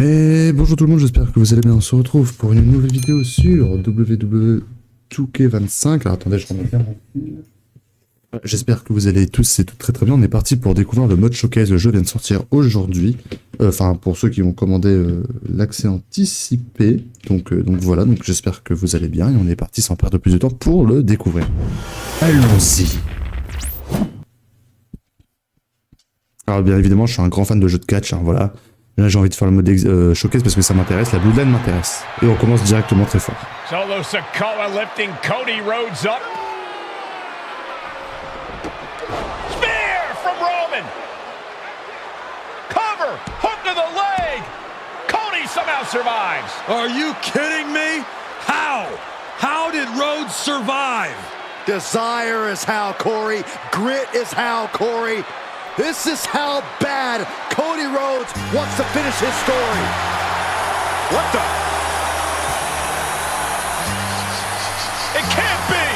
Et bonjour tout le monde, j'espère que vous allez bien. On se retrouve pour une nouvelle vidéo sur WWE 2K25. Alors attendez, je remets bien mon fil. J'espère que vous allez tous et toutes très bien. On est parti pour découvrir le mode showcase. Le jeu vient de sortir aujourd'hui. Enfin, pour ceux qui ont commandé l'accès anticipé. Donc voilà, donc j'espère que vous allez bien. Et on est parti sans perdre plus de temps pour le découvrir. Allons-y. Alors bien évidemment, je suis un grand fan de jeux de catch, hein, voilà. Là, j'ai envie de faire le mode showcase parce que ça m'intéresse, la bloodline m'intéresse. Et on commence directement très fort. Solo Sikoa lifting Cody Rhodes up. Spear from Roman. Cover, hook to the leg. Cody somehow survives. Are you kidding me? How? How did Rhodes survive? Desire is how, Corey. Grit is how, Corey. This is how bad Cody Rhodes wants to finish his story. What the? It can't be.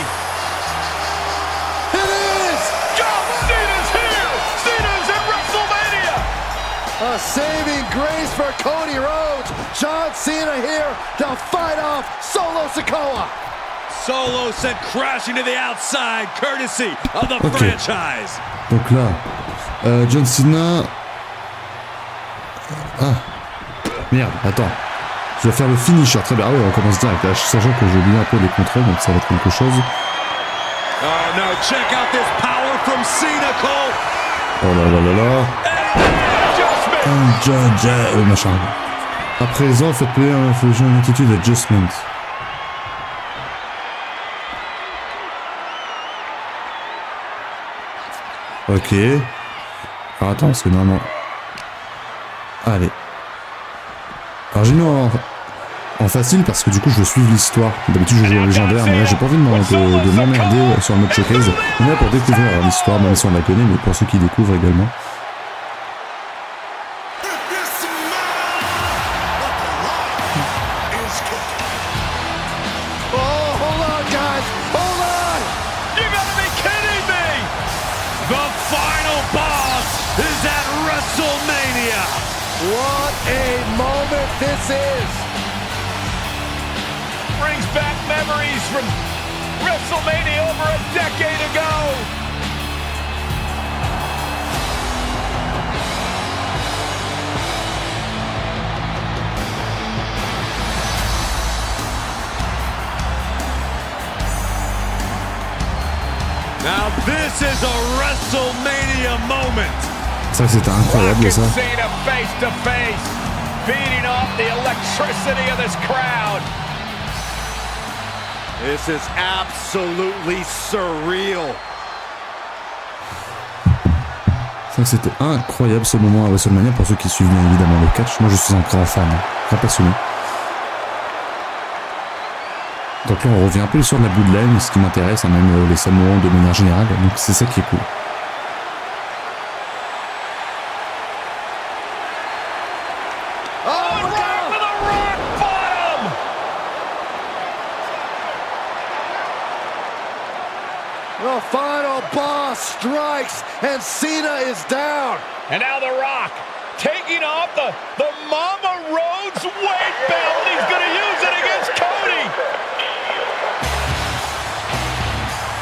It is! John Cena's here. Cena's at WrestleMania. A saving grace for Cody Rhodes. John Cena here to fight off Solo Sikoa. Solo sent crashing to the outside, courtesy of the franchise. Donc là, John Cena... Ah, merde, attends. Je vais faire le finisher, très bien. Ah ouais, on commence direct, là, sachant que j'ai oublié un peu les contrôles, donc ça va être quelque chose. Oh no, check out this power from Cena, Cole. Oh là là là là. Machin. À présent, faites payer une attitude adjustment. Ok. Alors attends, parce que normalement... Allez. Alors j'ai mis en facile parce que du coup je veux suivre l'histoire. D'habitude je joue en légendaire, mais là j'ai pas envie de m'emmerder sur le mode showcase. On est là pour découvrir l'histoire, même si on la connaît, mais pour ceux qui découvrent également. What a moment this is! Brings back memories from WrestleMania over a decade ago. Now this is a WrestleMania moment. Ça c'était incroyable ça. Cena face to face, feeding off the electricity of this crowd. This is absolutely surreal. Ça c'était incroyable ce moment à WrestleMania pour ceux qui suivent bien évidemment le catch. Moi je suis un grand fan, très passionné. Donc là on revient un peu sur la bloodline, ce qui m'intéresse, hein, même les Samoans de manière générale. Donc c'est ça qui est cool. The final boss strikes and Cena is down. And now The Rock taking off the Mama Rhodes weight belt. He's going to use it against Cody.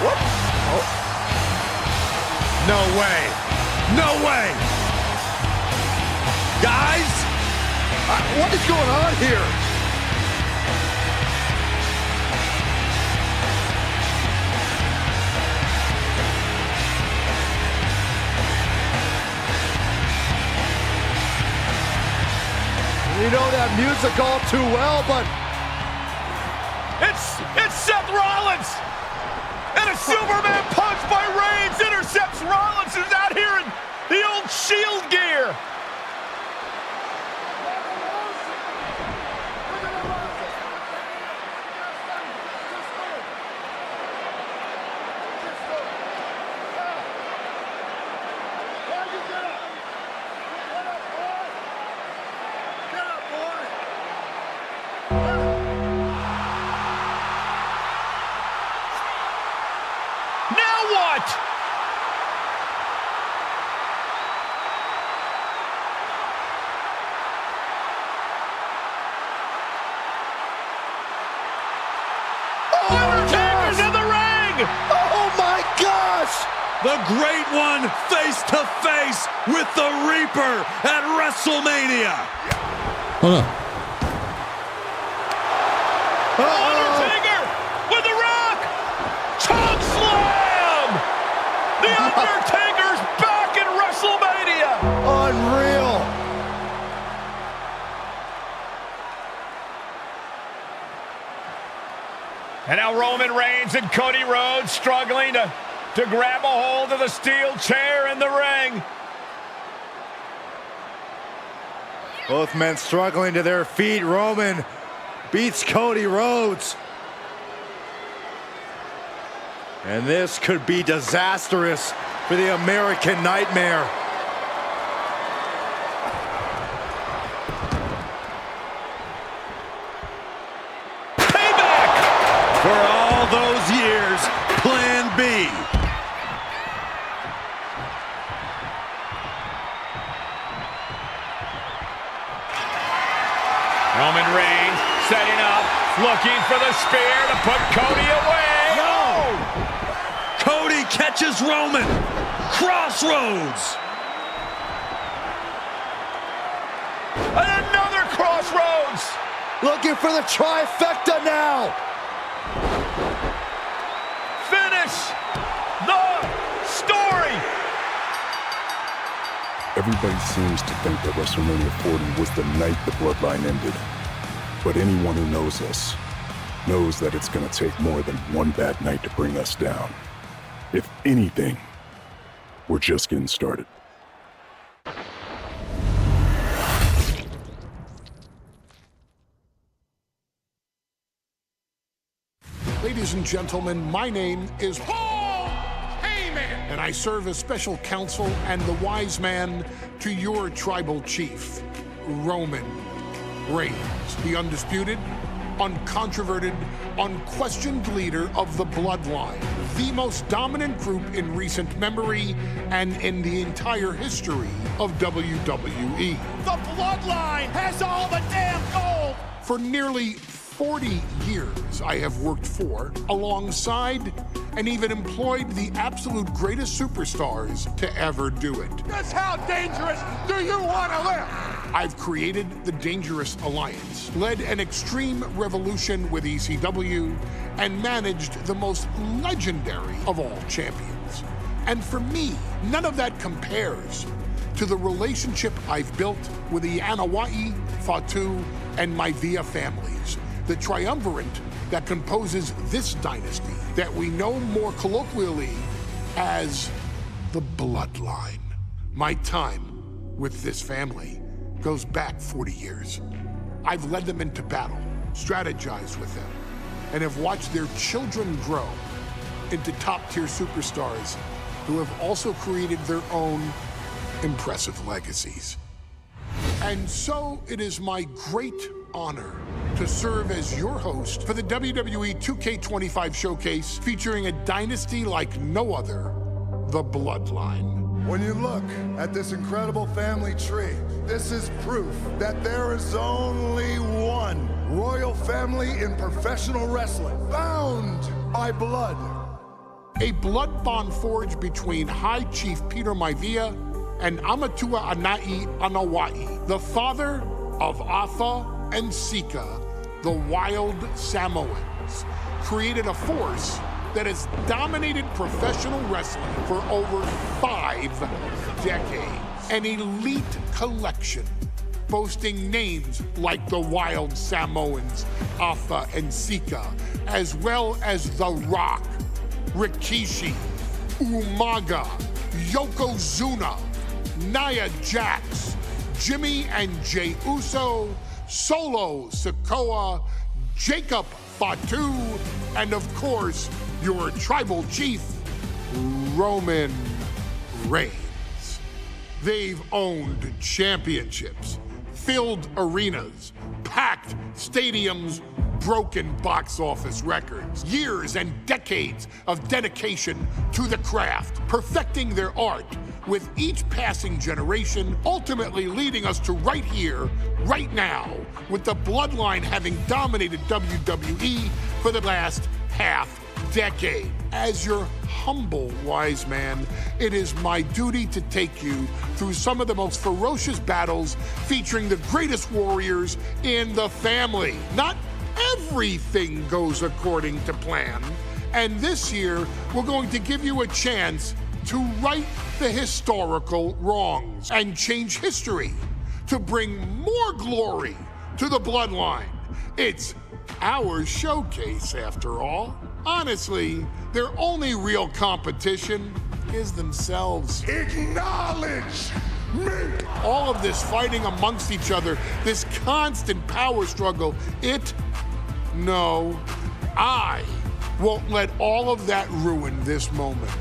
What? Oh. No way. No way. Guys? What is going on here? You know that music all too well, but it's Seth Rollins, and a Superman punch by Reigns intercepts Rollins, who's out here in the old Shield gear. The Great One face to face with the Reaper at WrestleMania. Voilà. Undertaker with the Rock. Choke slam. The Undertaker's back in WrestleMania. Unreal. And now Roman Reigns and Cody Rhodes struggling to grab a hold of the steel chair in the ring. Both men struggling to their feet. Roman beats Cody Rhodes. And this could be disastrous for the American Nightmare. Payback! For all those years, Plan B. Roman Reigns setting up, looking for the spear to put Cody away. No! Cody catches Roman. Crossroads. And another crossroads. Looking for the trifecta now. Finish the story. Everybody seems to think that WrestleMania 40 was the night the bloodline ended. But anyone who knows us knows that it's going to take more than one bad night to bring us down. If anything, we're just getting started. Ladies and gentlemen, my name is Paul Heyman, and I serve as special counsel and the wise man to your tribal chief, Roman Reigns, the undisputed, uncontroverted, unquestioned leader of the Bloodline, the most dominant group in recent memory and in the entire history of WWE. The Bloodline has all the damn gold. For nearly 40 years, I have worked for, alongside, and even employed the absolute greatest superstars to ever do it. Just how dangerous do you want to live? I've created the Dangerous Alliance, led an extreme revolution with ECW, and managed the most legendary of all champions. And for me, none of that compares to the relationship I've built with the Anoa'i, Fatu, and Maivia families, the triumvirate that composes this dynasty that we know more colloquially as the Bloodline. My time with this family goes back 40 years. I've led them into battle, strategized with them, and have watched their children grow into top-tier superstars who have also created their own impressive legacies. And so it is my great honor to serve as your host for the WWE 2K25 showcase featuring a dynasty like no other, the Bloodline. When you look at this incredible family tree, this is proof that there is only one royal family in professional wrestling, bound by blood. A blood bond forged between High Chief Peter Maivia and Amatua Anai Anoa'i, the father of Atha and Sika, the wild Samoans, created a force that has dominated professional wrestling for over 5 decades. An elite collection boasting names like the wild Samoans, Atha and Sika, as well as The Rock, Rikishi, Umaga, Yokozuna, Nia Jax, Jimmy and Jey Uso, Solo Sikoa, Jacob Fatu, and of course, your tribal chief, Roman Reigns. They've owned championships, filled arenas, packed stadiums, broken box office records, years and decades of dedication to the craft, perfecting their art with each passing generation, ultimately leading us to right here, right now, with the Bloodline having dominated WWE for the last half decade. As your humble wise man, it is my duty to take you through some of the most ferocious battles featuring the greatest warriors in the family. Not everything goes according to plan, and this year we're going to give you a chance to right the historical wrongs and change history to bring more glory to the bloodline. It's our showcase, after all. Honestly, their only real competition is themselves. Acknowledge me! All of this fighting amongst each other, this constant power struggle, I won't let all of that ruin this moment.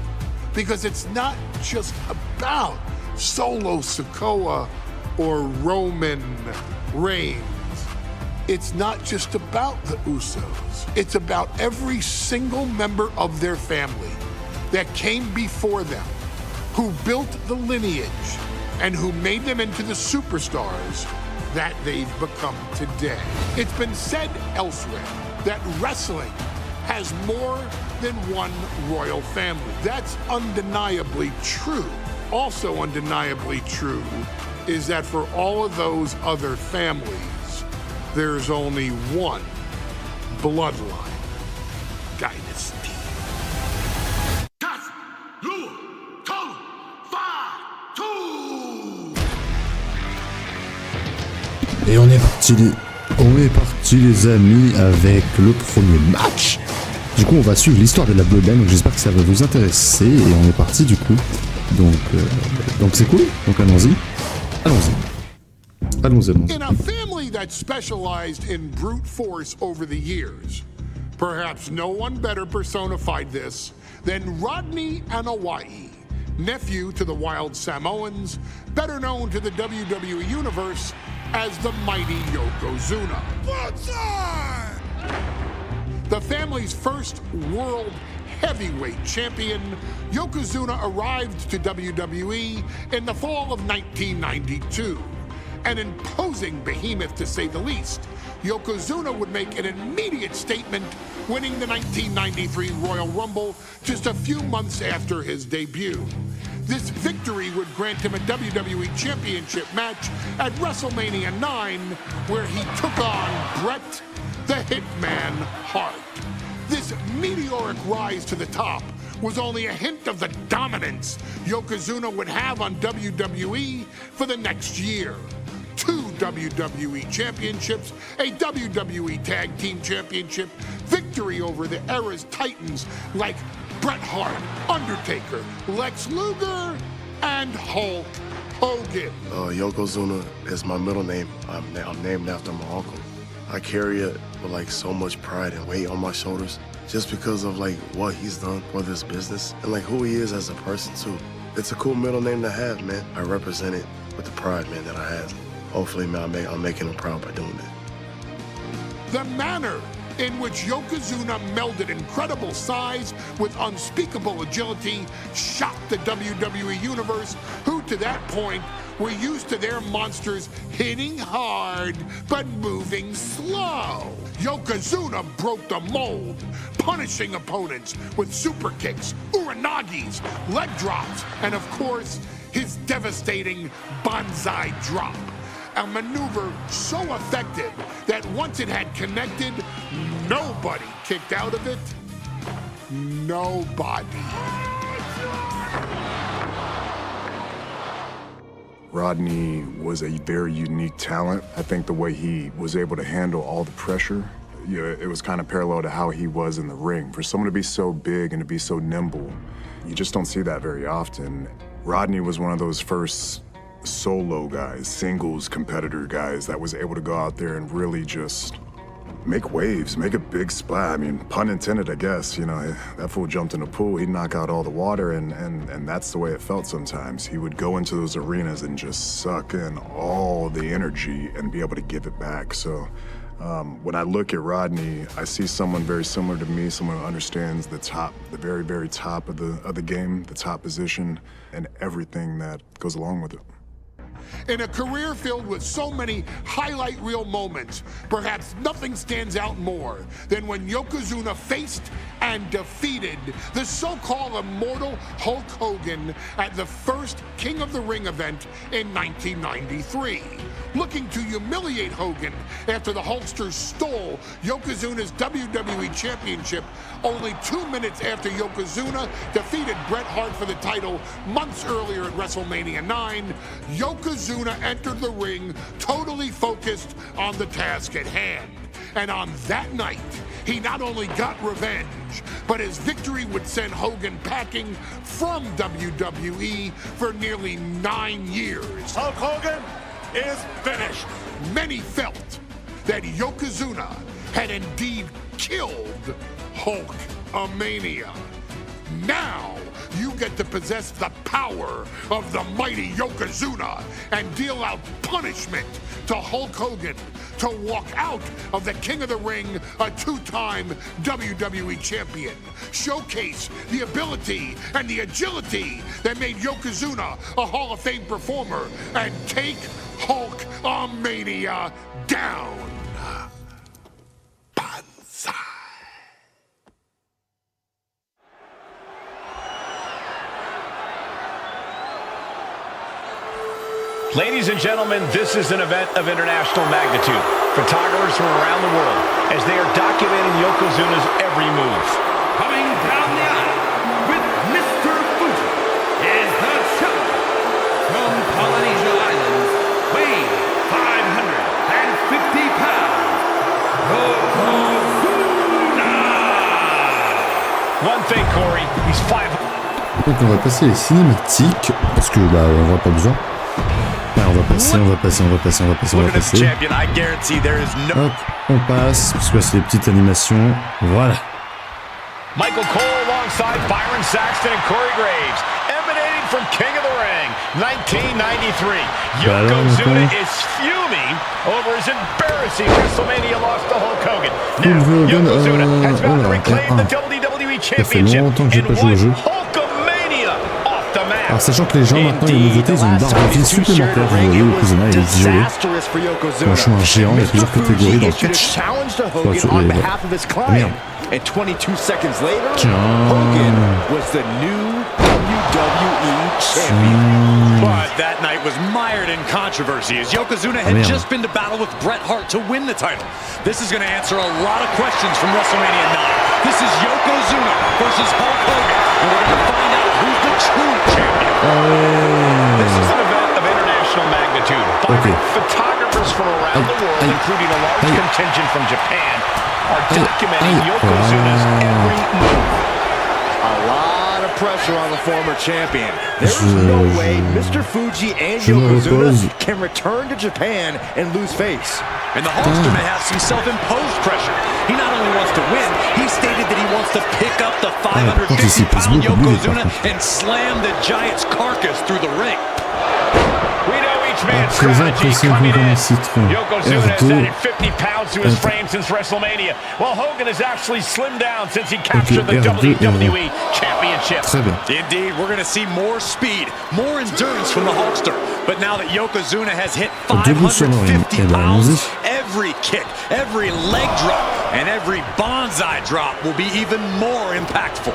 Because it's not just about Solo Sikoa or Roman Reigns. It's not just about the Usos. It's about every single member of their family that came before them, who built the lineage, and who made them into the superstars that they've become today. It's been said elsewhere that wrestling has more than one royal family. That's undeniably true. Also undeniably true is that for all of those other families, there's only one bloodline dynasty. Et on est parti les amis avec le premier match. Du coup on va suivre l'histoire de la Bloodline, donc j'espère que ça va vous intéresser et on est parti du coup. Donc c'est cool, donc allons-y. In a family that specialized in brute force over the years, perhaps no one better personified this than Rodney Anoa'i, nephew to the Wild Samoans, better known to the WWE Universe as the mighty Yokozuna. The family's first world heavyweight champion, Yokozuna arrived to WWE in the fall of 1992. An imposing behemoth, to say the least, Yokozuna would make an immediate statement, winning the 1993 Royal Rumble just a few months after his debut. This victory would grant him a WWE Championship match at WrestleMania 9, where he took on Bret the Hitman Hart. This meteoric rise to the top was only a hint of the dominance Yokozuna would have on WWE for the next year. 2 WWE championships, a WWE Tag Team Championship, victory over the era's titans like Bret Hart, Undertaker, Lex Luger, and Hulk Hogan. Yokozuna is my middle name. I'm named after my uncle. I carry it with like so much pride and weight on my shoulders just because of like what he's done for this business and like who he is as a person too. It's a cool middle name to have, man. I represent it with the pride, man, that I have. Hopefully, man, I'm making him proud by doing it. The manner in which Yokozuna melded incredible size with unspeakable agility shocked the WWE Universe, who to that point were used to their monsters hitting hard but moving slow. Yokozuna broke the mold, punishing opponents with super kicks, uranagis, leg drops, and of course, his devastating Banzai drop. A maneuver so effective that once it had connected, nobody kicked out of it. Nobody. Rodney was a very unique talent. I think the way he was able to handle all the pressure, it was kind of parallel to how he was in the ring. For someone to be so big and to be so nimble, you just don't see that very often. Rodney was one of those first solo guys, singles competitor guys that was able to go out there and really just make waves, make a big splash. I mean, pun intended, I guess. You know, that fool jumped in the pool, he'd knock out all the water, and that's the way it felt sometimes. He would go into those arenas and just suck in all the energy and be able to give it back. So when I look at Rodney, I see someone very similar to me, someone who understands the top, the very, very top of the game, the top position, and everything that goes along with it. In a career filled with so many highlight reel moments, perhaps nothing stands out more than when Yokozuna faced and defeated the so-called immortal Hulk Hogan at the first King of the Ring event in 1993. Looking to humiliate Hogan after the Hulkster stole Yokozuna's WWE Championship only 2 minutes after Yokozuna defeated Bret Hart for the title months earlier at WrestleMania 9, Yokozuna entered the ring totally focused on the task at hand. And on that night, he not only got revenge, but his victory would send Hogan packing from WWE for nearly 9 years. Hulk Hogan is finished. Many felt that Yokozuna had indeed killed Hulkamania. Now, you get to possess the power of the mighty Yokozuna and deal out punishment to Hulk Hogan to walk out of the King of the Ring, a 2-time WWE champion. Showcase the ability and the agility that made Yokozuna a Hall of Fame performer and take Hulkamania down. Banzai. Ladies and gentlemen, this is an event of international magnitude. Photographers from around the world as they are documenting Yokozuna's every move. Coming down the aisle with Mr. Fuji is the challenger from Polynesia Islands, weighing 550 pounds, Yokozuna! One thing, Corey, he's 500. Donc on va passer les cinématiques, parce que bah on n'aura pas besoin. Ah, on va passer. Hop, on passe, parce que c'est les petites animations. Voilà. Michael Cole alongside Byron Saxton and Corey Graves, emanating from King of the Ring, 1993. Yokozuna is fuming over his embarrassing WrestleMania loss to Hulk Hogan. Now, Yokozuna has found to reclaim the WWE Championship and won Hulkamania off the map. Alors sachant que les gens maintenant, les nouveautés, ils ont une barre de vie supplémentaire. Vous voyez, Yokozuna, il est violet. Quand je suis un géant, il y a plusieurs catégories dans le catch. Merde. And 22 seconds later, Hogan was the new WWE champion. But that night was mired in controversy as Yokozuna had just been to battle with Bret Hart to win the title. This is going to answer a lot of questions from WrestleMania 9. This is Yokozuna versus Hulk Hogan, and we're going to find out who's the true champion. This is an event of international magnitude. Photographers from around the world, including a large contingent from Japan, are documenting Yokozuna's every move. A lot of pressure on the former champion. There's no way Mr. Fuji and Yokozuna can return to Japan and lose face. And the Hulkster may have some self-imposed pressure. He not only wants to win, he stated that he wants to pick up the 550-pound Yokozuna and slam the giant's carcass through the ring. We know each man's strategy coming in. Yokozuna has added 50 pounds to his frame since WrestleMania, while Hogan has actually slimmed down since he captured the WWE Championship. Indeed, we're going to see more speed, more endurance from the Hulkster. But now that Yokozuna has hit 550 pounds, every kick, every leg drop, and every bonsai drop will be even more impactful.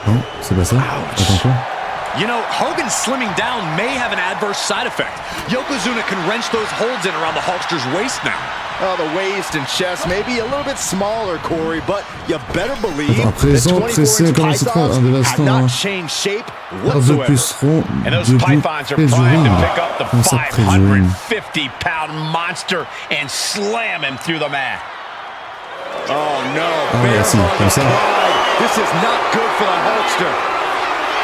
Non, c'est pas ça. Attends quoi? You know, Hogan slimming down may have an adverse side effect. Yokozuna can wrench those holds in around the Hulkster's waist now. Oh, the waist and chest may be a little bit smaller, Corey, but you better believe that 24-inch pythons have not changed shape whatsoever. And those pythons are primed to pick up the 550-pound monster and slam him through the mat. Oh, no. This is not good for the Hulkster.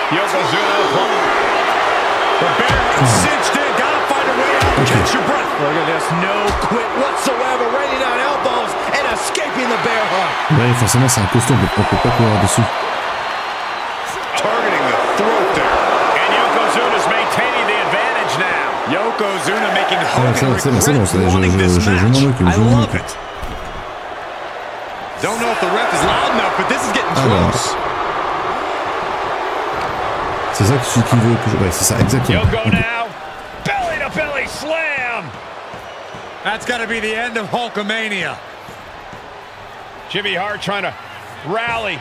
Yokozuna, the bear cinched in, gotta find a way out and catch your breath. Look at this, no quit whatsoever, raining down elbows and escaping the bear hug. Ouais, forcément, c'est un costaud, on peut pas courir dessus. Targeting the throat there. And Yokozuna's maintaining the advantage now. Yokozuna making Hogan regret wanting this match. I love it. Don't know if the ref is loud enough, but this is getting close. C'est ça qu'il veut que je... Ouais, c'est ça, exactement. Yoko now. belly slam. That's got to be the end of Hulkamania. Jimmy Hart trying to rally.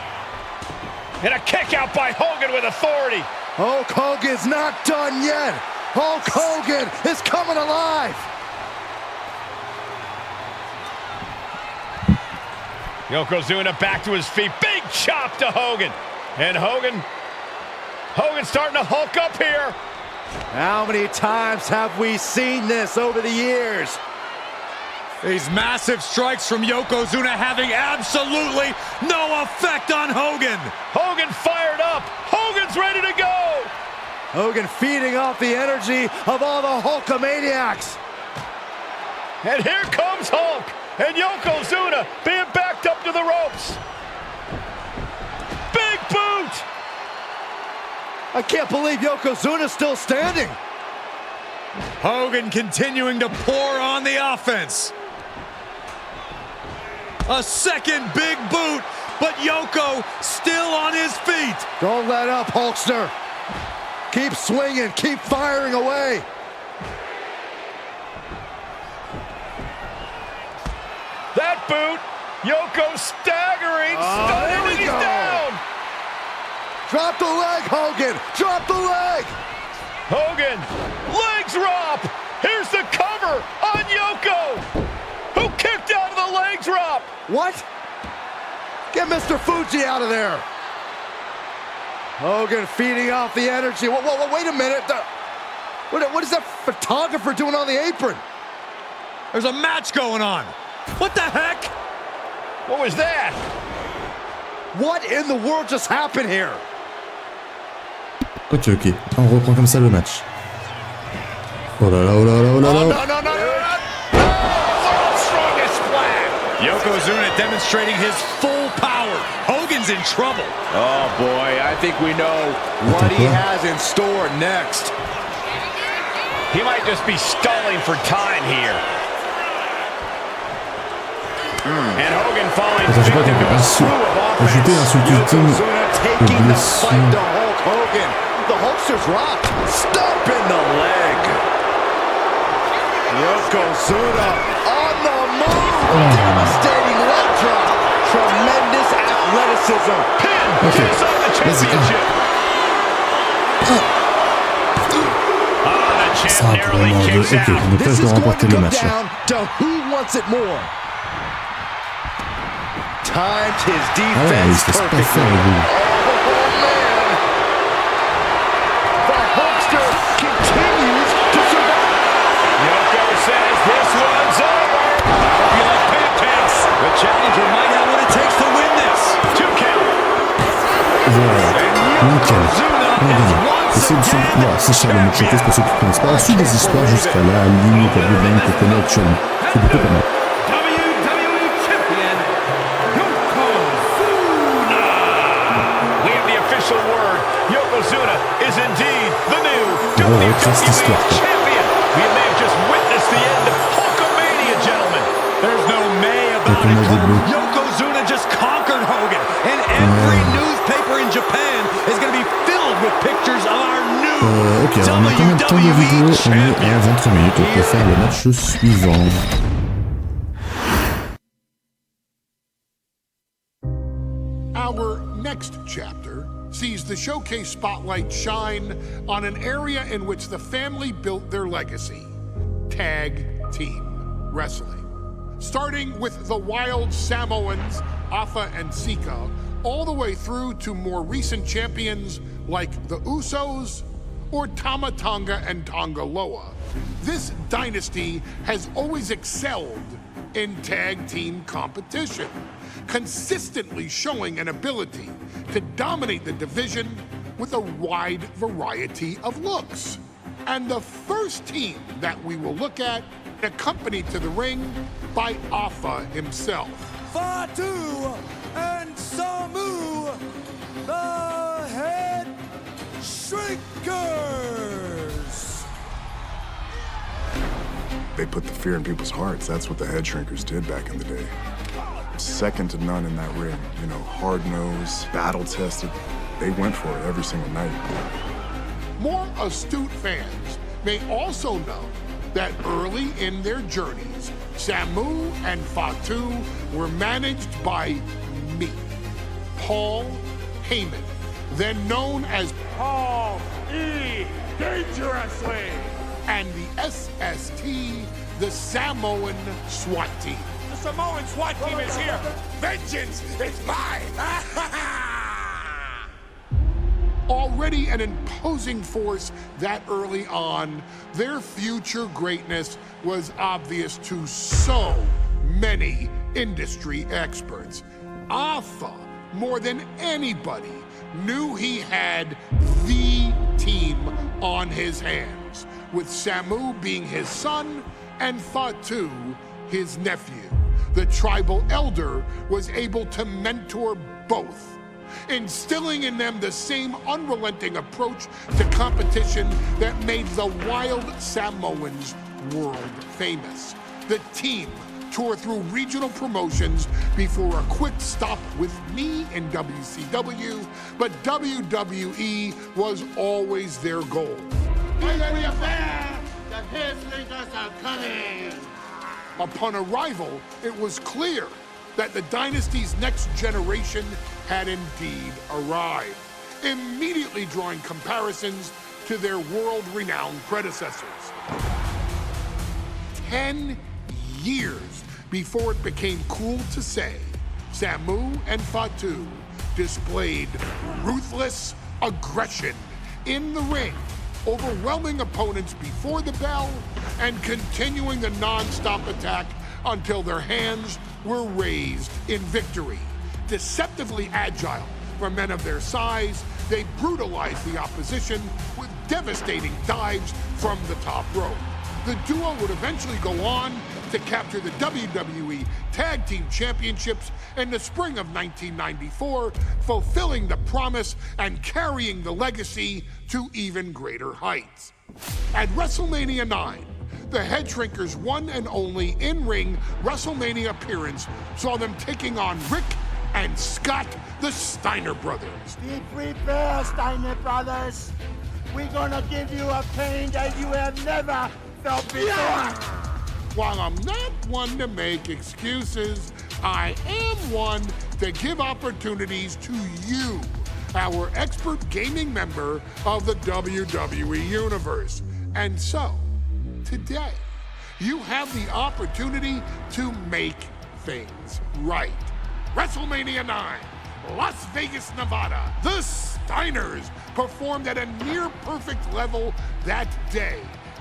And a kick out by Hogan with authority. Hulk Hogan's not done yet. Hulk Hogan is coming alive. Yokozuna back to his feet. Big chop to Hogan. And Hogan's starting to hulk up here. How many times have we seen this over the years? These massive strikes from Yokozuna having absolutely no effect on Hogan. Hogan fired up. Hogan's ready to go. Hogan feeding off the energy of all the Hulkamaniacs. And here comes Hulk. And Yokozuna being backed up to the ropes. Big boot. I can't believe Yokozuna's still standing. Hogan continuing to pour on the offense. A second big boot, but Yoko still on his feet. Don't let up, Hulkster. Keep swinging, keep firing away. That boot, Yoko staggering, stunning, and he's down. Drop the leg, Hogan, drop the leg. Hogan, leg drop. Here's the cover on Yoko, who kicked out of the leg drop. What? Get Mr. Fuji out of there. Hogan feeding off the energy. Whoa, wait a minute. What is that photographer doing on the apron? There's a match going on. What the heck? What was that? What in the world just happened here? Ok, on reprend comme ça le match. Oh là là, oh là là, oh là là. No. Strongest splash. Yokozuna demonstrating his full power. Hogan's in trouble. Oh boy, I think we know what he has in store next. He might just be stalling for time here. And Hogan falling victim to a slew of offense. Yokozuna taking the fight to Hulk Hogan. The Hulkster's rocked. Stomp in the leg. Yokozuna on the move. Devastating leg drop. Tremendous athleticism. Pin. Keeps on the championship. The champ narrowly kicks out. This is going to come down to who wants it more. Timed his defense perfectly. Oh, man. The Hulkster continues to survive. Yoko says this one's over. I hope you like pancakes. The challenger might have what it takes to win this. 2 count. Voilà, nickel. On a gagné. Voilà, c'est Charles le Choquette pour ceux qui ne connaissent pas. Ensuite des histoires jusqu'à la ligne que Bloodline qu'on connaît actuellement. C'est plutôt pas mal. Yokozuna is indeed the new WWE champion. We may have just witnessed the end of Hulkamania, gentlemen. There's no may about it. Yokozuna just conquered Hogan, and every newspaper in Japan is going to be filled with pictures of our new ok, alors on a combien de temps de vidéo? On est à 23 minutes, on peut faire le match suivant. Our next chapter sees the showcase spotlight shine on an area in which the family built their legacy: tag team wrestling. Starting with the wild Samoans, Afa and Sika, all the way through to more recent champions like the Usos or Tama Tonga and Tonga Loa. This dynasty has always excelled in tag team competition, consistently showing an ability to dominate the division with a wide variety of looks. And the first team that we will look at, accompanied to the ring by Afa himself. Fatu and Samu, the Head Shrinkers. They put the fear in people's hearts. That's what the Head Shrinkers did back in the day. Second to none in that ring. You know, hard-nosed, battle-tested. They went for it every single night. More astute fans may also know that early in their journeys, Samu and Fatu were managed by me, Paul Heyman, then known as Paul E. Dangerously. and the SST, the Samoan SWAT team. The Samoan SWAT team is here. Vengeance is mine. Already an imposing force that early on, their future greatness was obvious to so many industry experts. Alpha, more than anybody, knew he had the team on his hands, with Samu being his son and Fatu his nephew. The tribal elder was able to mentor both, instilling in them the same unrelenting approach to competition that made the wild Samoans world famous. The team toured through regional promotions before a quick stop with me in WCW, but WWE was always their goal. Upon arrival, it was clear that the dynasty's next generation had indeed arrived, immediately drawing comparisons to their world-renowned predecessors. 10 years before it became cool to say, Samu and Fatu displayed ruthless aggression in the ring, overwhelming opponents before the bell and continuing the non-stop attack until their hands were raised in victory. Deceptively agile for men of their size, they brutalized the opposition with devastating dives from the top rope. The duo would eventually go on to capture the WWE Tag Team Championships in the spring of 1994, fulfilling the promise and carrying the legacy to even greater heights. At WrestleMania 9, the Head Shrinkers' one and only in-ring WrestleMania appearance saw them taking on Rick and Scott, the Steiner brothers. Be prepared, Steiner brothers. We're gonna give you a pain that you have never felt before. While I'm not one to make excuses, I am one to give opportunities to you, our expert gaming member of the WWE Universe. And so, today, you have the opportunity to make things right. WrestleMania 9, Las Vegas, Nevada. The Steiners performed at a near-perfect level that day,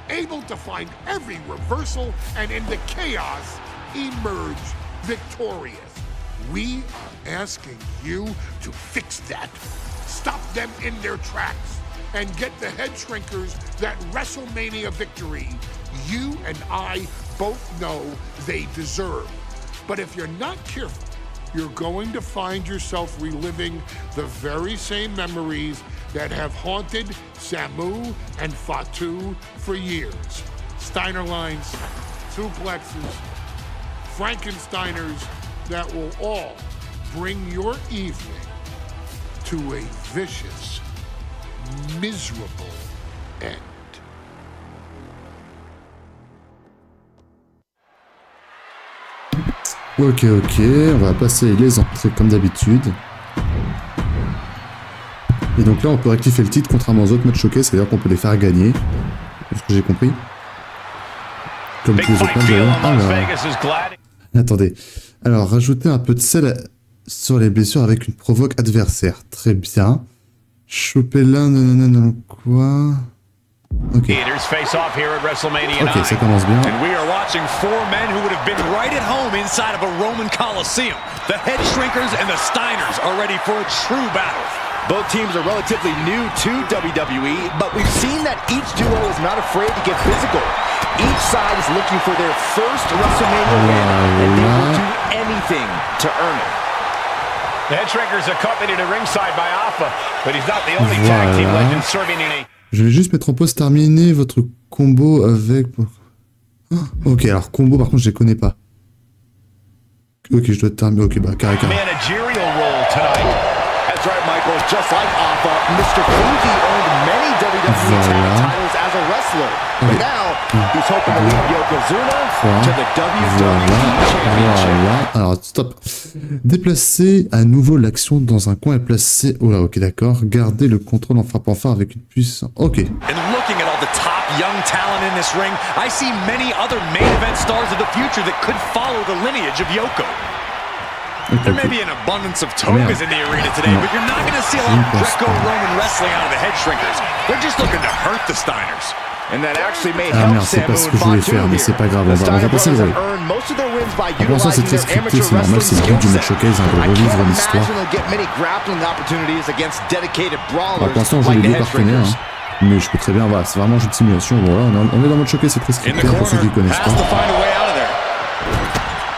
able to find every reversal and in the chaos emerge victorious. We are asking you to fix that, stop them in their tracks, and get the Head Shrinkers that WrestleMania victory you and I both know they deserve. But if you're not careful, you're going to find yourself reliving the very same memories that have haunted Samu and Fatu for years. Steiner lines, suplexes, Frankensteiners that will all bring your evening to a vicious, miserable end. Ok, on va passer les entrées comme d'habitude. Et donc là, on peut rectifier le titre contrairement aux autres matchs showcase, c'est-à-dire qu'on peut les faire gagner. C'est ce que j'ai compris. Comme tous les autres matchs d'ailleurs. Alors... Attendez. Alors, rajouter un peu de sel sur les blessures avec une provoque adversaire. Très bien. Choper l'un, non, quoi... Ok. Ok, ça commence bien. And we are watching four men who would have been right at home inside of a Roman Coliseum. The Head Shrinkers and the Steiners are ready for a true battle. Both teams are relatively new to WWE, but we've seen that each duo is not afraid to get physical. Each side is looking for their first WrestleMania win, and they will do anything to earn it. The Head Shrinkers accompanied at ringside by Alpha, but he's not the only tag team legend serving in a... Je vais juste mettre en pause terminer votre combo avec... Oh, ok, alors combo par contre je les connais pas. Ok, je dois terminer. Ok, bah carré. Managerial role tonight. That's right, Michael. Just like Alpha, Mr. Fuji earned many WWE titles as a wrestler. But now, he's hoping to lead Yokozuna to the WWE Championship. Voilà. Alors, stop. Déplacer à nouveau l'action dans un coin et placer... Oh là, ok, d'accord. Garder le contrôle en frappant fort avec une puce. Ok. And looking at all the top young talent in this ring, I see many other main event stars of the future that could follow the lineage of Yoko. There may be an abundance of togas in the arena today, but you're not going to see a lot of Greco-Roman wrestling out of the head shrinkers. They're just looking to hurt the Steiners. And that actually may Ah help merde, c'est Samu pas ce and que je voulais Fatu faire, mais here. c'est pas grave, The on va Steiner passer brothers les have earned most of their wins by Pour l'instant, c'est utilizing très their scripté, amateur c'est normal, wrestling c'est le but du skill match set. showcase, hein, de I revivre can't l'histoire. imagine they'll get many grappling opportunities against dedicated Alors, brawlers pour l'instant, on joue like les the deux head partenaires, shrinkers. hein. Mais je peux très bien, voilà, c'est vraiment un jeu de simulation. Bon, là, on est dans le mode showcase, c'est très scripté pour ceux qui connaissent pas.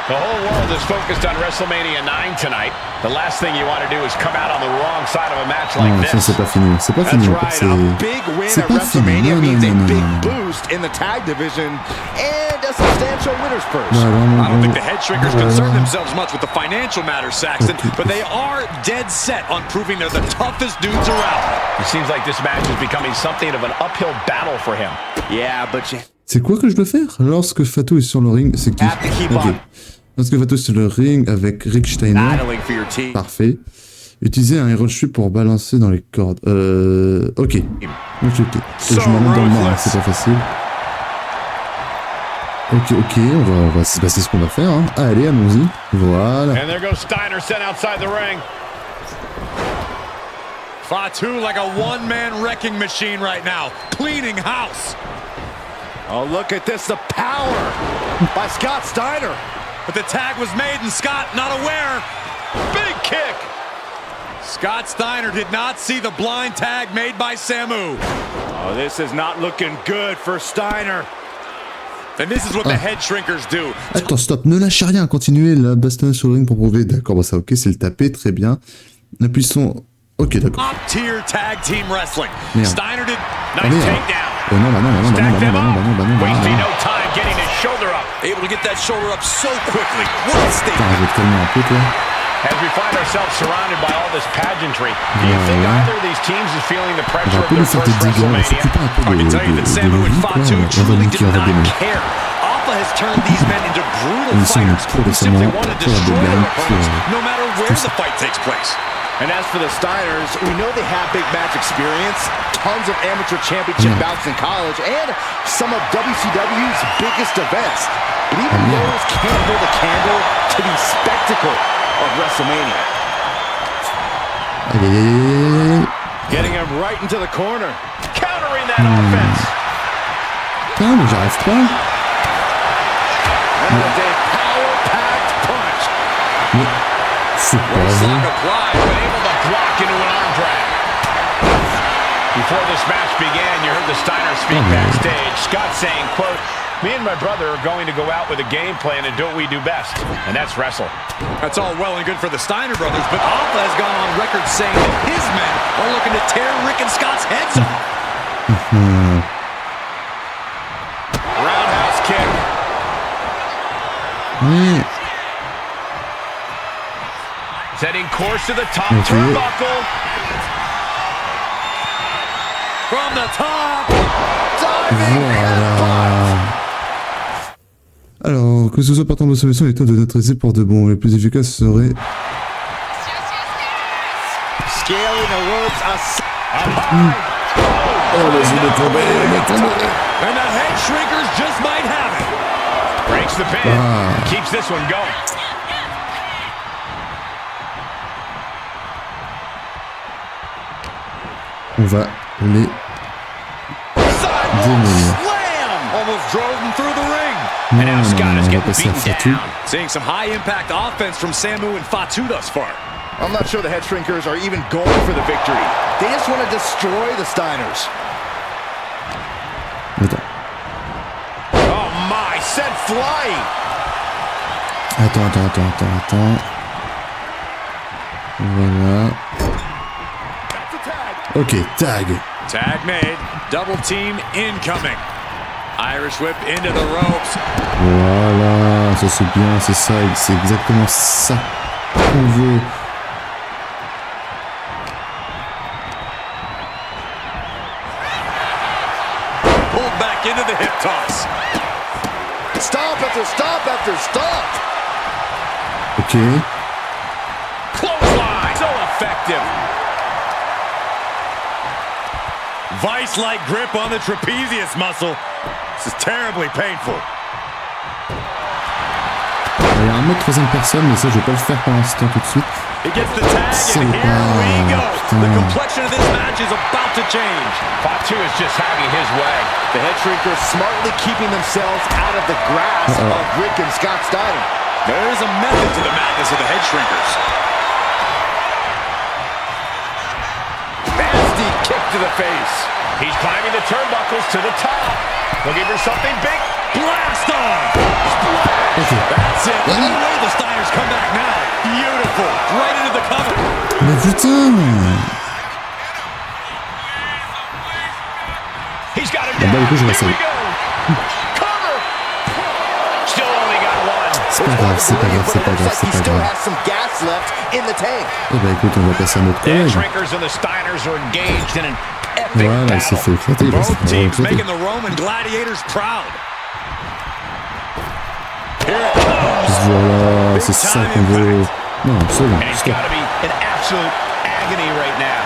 The whole world is focused on WrestleMania 9 tonight. The last thing you want to do is come out on the wrong side of a match like Non, ça this. c'est pas fini, c'est pas fini. That's right, a big win C'est at pas fini. WrestleMania Non, means non, a non, big non, non. boost in the tag division and a substantial winner's purse. Voilà, I don't bon, think the head shrinkers voilà. concern themselves much with the financial matters, Saxton, but they are dead set on proving they're the toughest dudes around. It seems like this match is becoming something of an uphill battle for him. Yeah, but you C'est quoi que je dois faire lorsque Fatou est sur le ring? C'est qui? have to keep Ok. on Lorsque Fatou est sur le ring avec Rick Steiner. battling for your team. Parfait. Utiliser un hero sweep pour balancer dans les cordes. Ok. Ok. Je m'en mets dans le noir, hein, c'est pas facile. Ok, c'est ce qu'on va faire. Hein. Allez, allons-y. Voilà. And there goes Steiner sent outside the ring. Fatu like a one-man wrecking machine right now, cleaning house. Oh, look at this, the power by Scott Steiner. But the tag was made and Scott not aware. Big kick. Scott Steiner did not see the blind tag made by Samu. Oh, this is not looking good for Steiner. And this is what the head shrinkers do. Attends, stop, ne lâchez rien, continuez la bastonner sur le ring pour prouver. D'accord, bah ça ok, c'est le taper, très bien. Appuyons. Ok, d'accord. Top tier tag team wrestling. Merde. Steiner did Ah, nice merde. takedown. Non. Wasting no time getting his shoulder up. Able to get that shoulder up so quickly. What a Putain, statement. je vais te calmer un peu, toi. As we find ourselves surrounded by all this pageantry, do you think either of these teams is feeling the On pressure va of un peu their lui faire first des dégâts, on WrestleMania? s'occupe un peu I can tell you that Samu and de quoi. Fatu On va truly voir did qui va not gagner. care. Alpha has turned these men into brutal Ils sont fighters pour who simply récemment want to pour la destroy their deadline, opponents, puis, no matter where the fight takes place. And as for the Steiners, we know they have big match experience, tons of amateur championship bouts in college, and some of WCW's biggest events. But even those can't hold a candle to the spectacle of WrestleMania. Allez. Getting him right into the corner. Countering that offense. Putain, mais j'arrive pas. And with a power-packed punch. C'est pas Roadblock vrai. applied, but able to block into an arm drag. Before this match began, you heard the Steiners speak backstage. Scott saying, quote, "Me and my brother are going to go out with a game plan and do what we do best, and that's wrestle." That's all well and good for the Steiner brothers, but Alpha has gone on record saying that his men are looking to tear Rick and Scott's heads off. Roundhouse kick. Setting course to the top turnbuckle. From the top. Voilà. Alors, que ce soit partant de la solution, il est temps de neutraliser pour de bon. Le plus efficace serait... Scaling the ropes. Oh, vas-y, il est tombé. And the head shrinkers just might have it. Breaks the pin. Keeps this one going. On va les démolir. Slam! Almost drove him through the ring. Non, And now Scott is on va getting passer à beaten Fatou. down. Seeing some high-impact offense from Samu and Fatu thus far. I'm not sure the head shrinkers are even going for the victory. They just want to destroy the Steiners. Attends. Oh my, set flying. Attends. Voilà. Ok, tag. Tag made. Double team incoming. Irish whip into the ropes. Voilà, ça c'est bien, c'est ça, c'est exactement ça qu'on veut. Pulled back into the hip toss. Stomp after stomp after stomp. Ok. Clothesline. So effective. Vice-like grip on the trapezius muscle. This is terribly painful. Il y a un mode troisième personne, mais ça je vais pas le faire pour l'instant tout de suite. He gets the tag, and here we go. The complexion of this match is about to change. Fatu is just having his way. The head shrinkers smartly keeping themselves out of the grasp of Rick and Scott Steiner. There's a method to the madness of the head shrinkers. Nasty kick to the face. He's climbing the turnbuckles to the top. Looking for something big. Blast off! Ok. That's it. No way the Steiners come back now. Beautiful. Right into the cover. Mais putain! He's got him Bon, bah, down. du coup, je vais Here we essayer. go. Cover. Still only got one. C'est pas grave, c'est pas grave, c'est pas grave, c'est He pas still grave. has some gas left in the tank. Eh bah écoute, on va passer à notre The collègue. Shrinkers and the Steiners are engaged in an epic Voilà, il s'est battle. fait éclater, il va se Both faire teams éclater. making the Roman gladiators proud. Voilà, c'est ça qu'on veut. Non, c'est bon, And he's stop. got to be in absolute agony right now.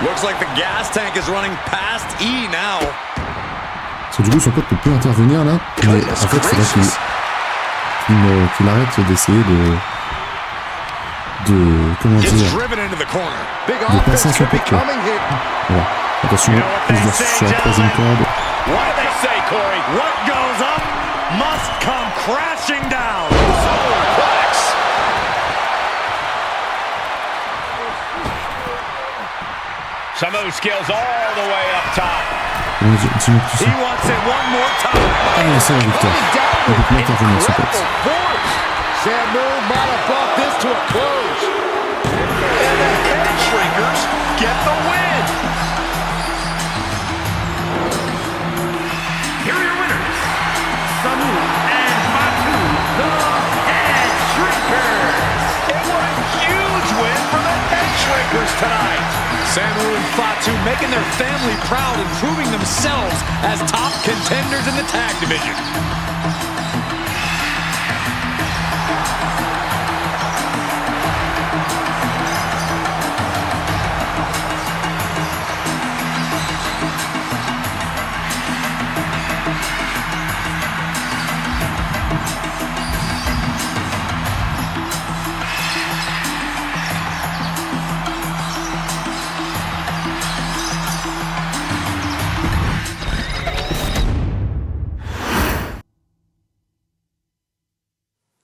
Looks like the gas tank is running past E now. Parce que du coup, son pote peut plus intervenir là. Mais en fait, c'est là qu'il arrête d'essayer de. Comment Gets dire. driven into the corner. Big De passer à offense son could be pote. Quoi. coming here. Voilà. Attention, You know what prise they say, sur la troisième gentlemen? corde. What do they say, Corey? What goes up must come crashing down. Suplex. Some of those skills all the way up top. Dis-moi que tu He sais. wants it one more time. Ah, c'est la victoire. Il peut plus intervenir, son pote. Samu might have brought this to a close. And the head shrinkers get the win. Here are your winners, Samu and Fatu, the Head Shrinkers. And what a huge win for the head shrinkers tonight. Samu and Fatu making their family proud and proving themselves as top contenders in the tag division.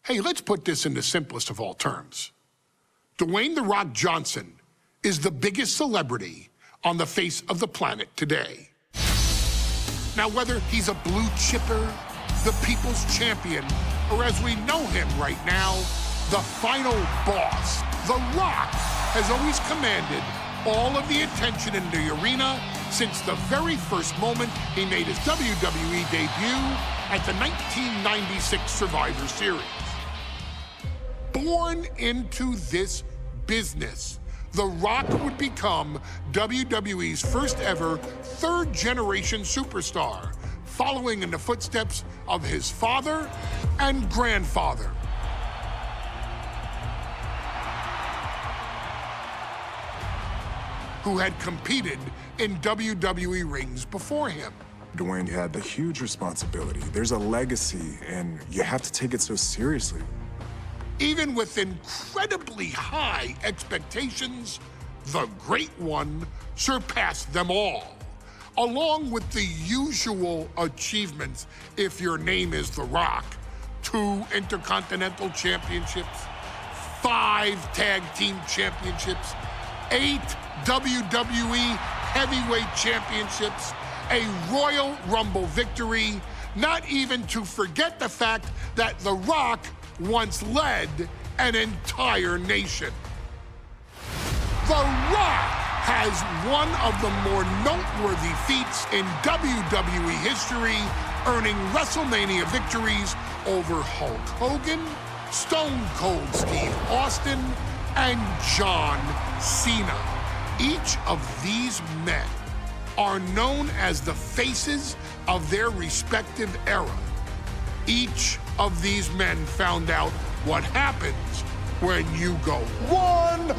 Hey, let's put this in the simplest of all terms. Dwayne "The Rock" Johnson is the biggest celebrity on the face of the planet today. Now, whether he's a blue chipper, the people's champion, or as we know him right now, the final boss, The Rock has always commanded all of the attention in the arena since the very first moment he made his WWE debut at the 1996 Survivor Series. Born into this business, The Rock would become WWE's first ever third-generation superstar, following in the footsteps of his father and grandfather. Who had competed in WWE rings before him. Dwayne, you had the huge responsibility. There's a legacy, and you have to take it so seriously. Even with incredibly high expectations, the Great One surpassed them all. Along with the usual achievements, if your name is The Rock, 2 Intercontinental Championships, 5 Tag Team Championships, 8 WWE Heavyweight Championships, a Royal Rumble victory, not even to forget the fact that The Rock once led an entire nation. The Rock has one of the more noteworthy feats in WWE history, earning WrestleMania victories over Hulk Hogan, Stone Cold Steve Austin, and John Cena. Each of these men are known as the faces of their respective era, each of these men found out what happens when you go one-on-one.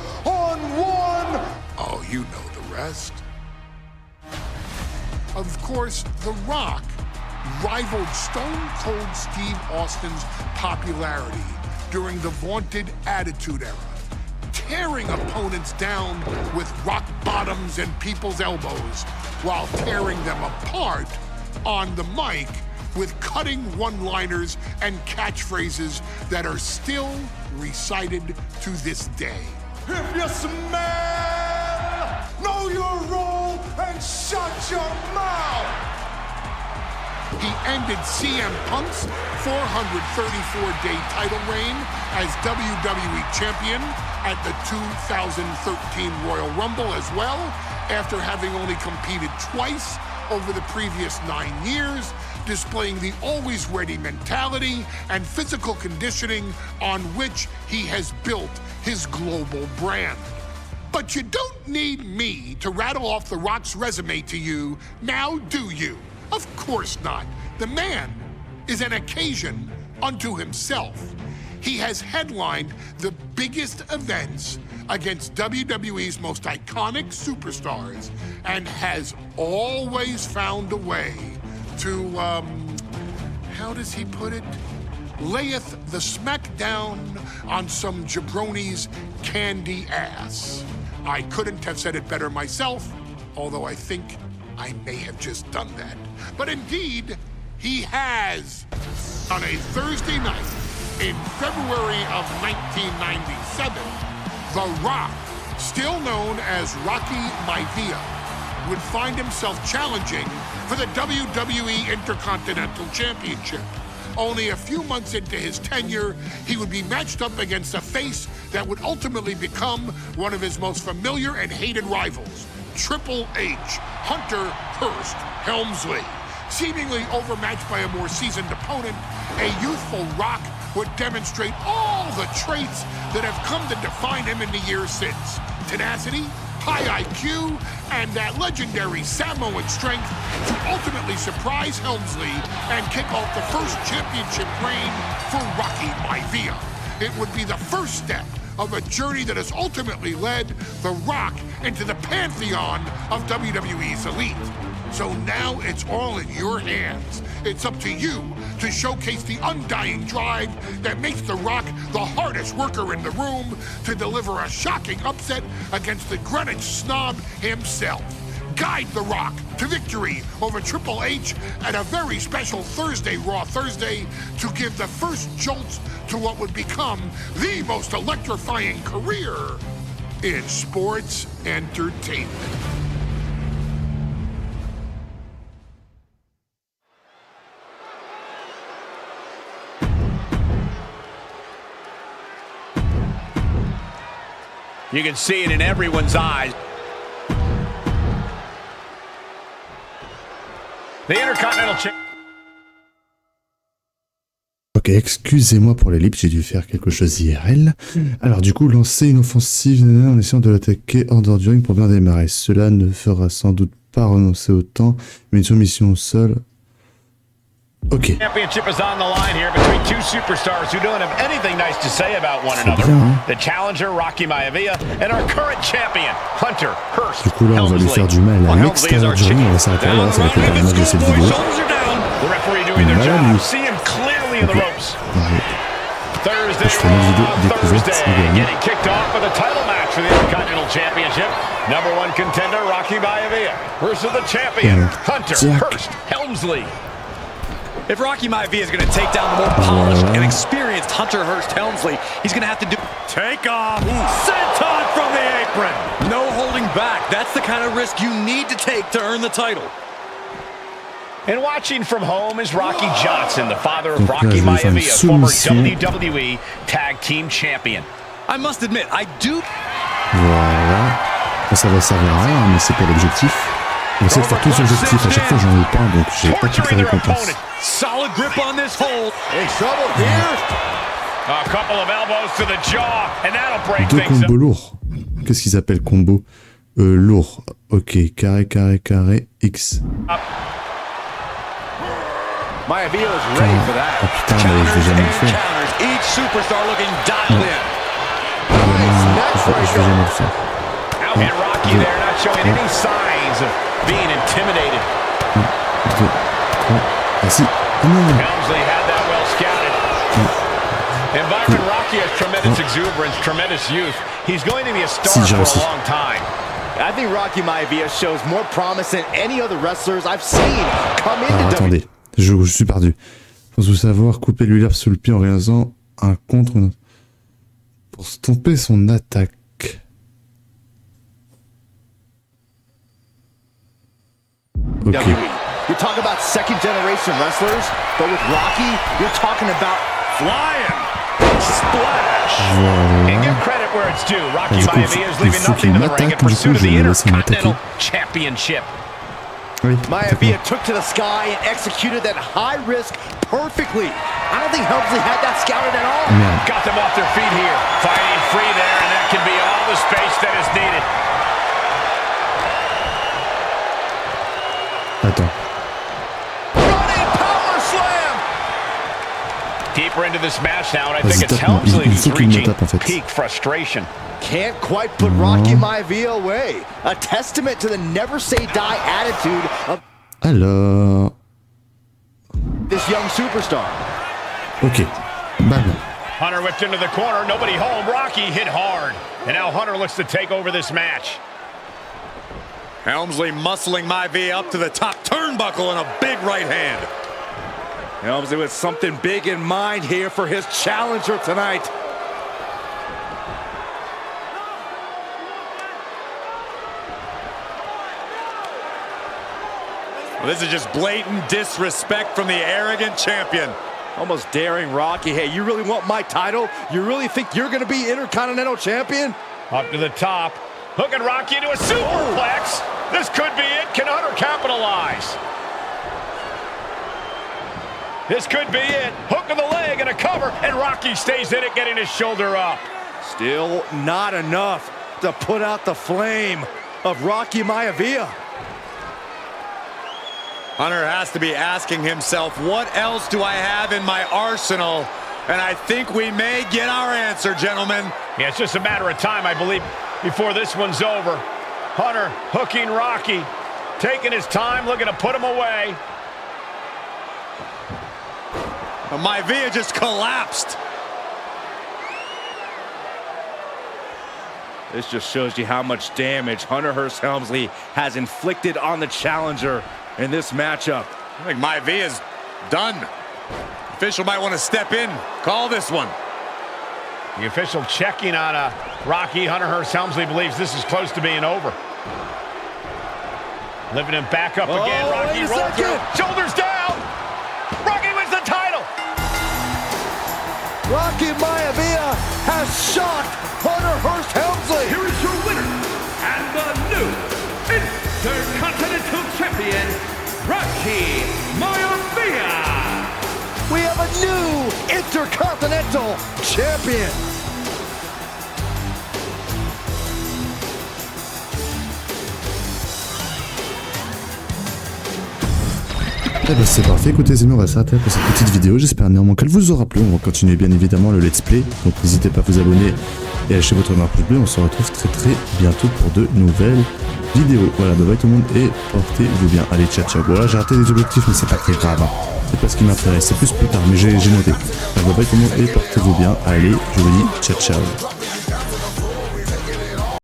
Oh, you know the rest. Of course, The Rock rivaled Stone Cold Steve Austin's popularity during the vaunted Attitude Era, tearing opponents down with rock bottoms and people's elbows while tearing them apart on the mic with cutting one-liners and catchphrases that are still recited to this day. If you smell, know your role and shut your mouth. He ended CM Punk's 434-day title reign as WWE Champion at the 2013 Royal Rumble as well, after having only competed twice over the previous 9 years, displaying the always ready mentality and physical conditioning on which he has built his global brand. But you don't need me to rattle off The Rock's resume to you, now do you? Of course not. The man is an occasion unto himself. He has headlined the biggest events against WWE's most iconic superstars and has always found a way to, how does he put it? Layeth the smackdown on some jabroni's candy ass. I couldn't have said it better myself, although I think I may have just done that. But indeed, he has. On a Thursday night in February of 1997, The Rock, still known as Rocky Maivia, would find himself challenging for the WWE Intercontinental Championship. Only a few months into his tenure, he would be matched up against a face that would ultimately become one of his most familiar and hated rivals, Triple H, Hunter Hearst Helmsley. Seemingly overmatched by a more seasoned opponent, a youthful Rock would demonstrate all the traits that have come to define him in the years since. Tenacity, high IQ, and that legendary Samoan strength to ultimately surprise Helmsley and kick off the first championship reign for Rocky Maivia. It would be the first step of a journey that has ultimately led The Rock into the pantheon of WWE's elite. So now it's all in your hands. It's up to you to showcase the undying drive that makes The Rock the hardest worker in the room to deliver a shocking upset against the Greenwich snob himself. Guide The Rock to victory over Triple H at a very special Thursday, Raw Thursday, to give the first jolts to what would become the most electrifying career in sports entertainment. You can see it in everyone's eyes. The Intercontinental Champion. Ok, excusez-moi pour l'ellipse, j'ai dû faire quelque chose IRL. Alors du coup, lancer une offensive en essayant de l'attaquer hors dehors du ring pour bien démarrer. Cela ne fera sans doute pas renoncer au temps, mais une soumission au sol. Ok. Championship is on the line here between two superstars who don't have anything nice to say about one another. Bien, hein. The challenger Rocky Maivia and our current champion Hunter Hearst. Du coup là, on va lui faire du mal à l'extérieur du ring. On va s'arrêter là. Ça va être le terminage de cette vidéo. The referee doing their job. See him clearly in the ropes. Thursday, getting kicked off with a title match for the Intercontinental Championship. Number one contender Rocky Maivia versus the champion Hunter Hearst Helmsley. If Rocky Maivia is going to take down the more polished and experienced Hunter Hearst Helmsley, he's going to have to do... Take off! Senton from the apron! No holding back. That's the kind of risk you need to take to earn the title. And watching from home is Rocky Johnson, the father of Rocky Maivia, former WWE Tag Team Champion. I must admit, I do... Voilà. Ça va servir à rien, mais c'est pas l'objectif. On essaie de faire tous les objectifs. À chaque fois, j'en ai pas, donc j'ai pas toutes les récompenses. Solid grip on this hold. In trouble here. A couple of elbows to the jaw, and that'll break Deux things up. combos lourds. Qu'est-ce qu'ils appellent combo lourd. Ok, carré, carré, carré, X. Maivia is ready for that. Oh putain, mais je vais jamais le faire. Each superstar looking dialed in. Je vais jamais le faire. And Rocky there not showing any signs of being intimidated. 1, 2, 3. Ah si. Oh non. Helmsley had that well scouted. And Byron Rocky has tremendous exuberance, tremendous youth. He's going to be a star for a long time. I think Rocky Maivia shows more promise than any other wrestlers I've seen come into Alors attendez, je suis perdu. Faut tout savoir, couper lui l'herbe sous le pied en réalisant un contre pour stopper son attaque. Ok. You're talking about second generation wrestlers, but with Rocky, you're talking about flying. Splash. Voilà. And give credit where it's due. Rocky Maivia is leaving nothing to the ring in pursuit of the Intercontinental Championship. Oui, Maivia took to the sky and executed that high risk perfectly. I don't think Helmsley had that scouted at all. Merde. Got them off their feet here. Fighting free there, and that can be all the space that is needed. Attends. Running power slam. Deeper into this match now, and I think it's Helmsley who's reaching peak frustration. Can't quite put Rocky Maivia away. A testament to the never say die attitude of Alors. this young superstar. Ok. Bam. Hunter whipped into the corner, nobody home. Rocky hit hard. And now Hunter looks to take over this match. Helmsley muscling Maivia up to the top turnbuckle and a big right hand. Helmsley with something big in mind here for his challenger tonight. Well, this is just blatant disrespect from the arrogant champion. Almost daring Rocky, hey, you really want my title? You really think you're gonna be Intercontinental Champion? Up to the top, hooking Rocky into a superplex. This could be it. Can Hunter capitalize? This could be it. Hook of the leg and a cover, and Rocky stays in it, getting his shoulder up. Still not enough to put out the flame of Rocky Maivia. Hunter has to be asking himself, what else do I have in my arsenal? And I think we may get our answer, gentlemen. Yeah, it's just a matter of time, I believe, before this one's over. Hunter hooking Rocky, taking his time, looking to put him away. Maivia just collapsed. This just shows you how much damage Hunter Hearst Helmsley has inflicted on the challenger in this matchup. I think Maivia's done. Official might want to step in, call this one. The official checking on Rocky. Hunter Hearst Helmsley believes this is close to being over. Lifting him back up again. Rocky rolls through. Shoulders down. Rocky wins the title. Rocky Maivia has shocked Hunter Hearst Helmsley. Here is your winner and the new Intercontinental Champion, Rocky Maivia. We have a new Intercontinental Champion. Eh ben c'est parfait, écoutez les amis, on va s'arrêter pour cette petite vidéo, j'espère néanmoins qu'elle vous aura plu, on va continuer bien évidemment le let's play, donc n'hésitez pas à vous abonner et à lâcher votre marque bleue, on se retrouve très bientôt pour de nouvelles vidéos. Voilà, bye bye tout le monde et portez-vous bien, allez ciao ciao. Voilà, j'ai raté les objectifs mais c'est pas très grave, hein. C'est pas ce qui m'intéresse, c'est plus tard, mais j'ai noté. Bye bye tout le monde et portez-vous bien, allez, je vous dis ciao ciao.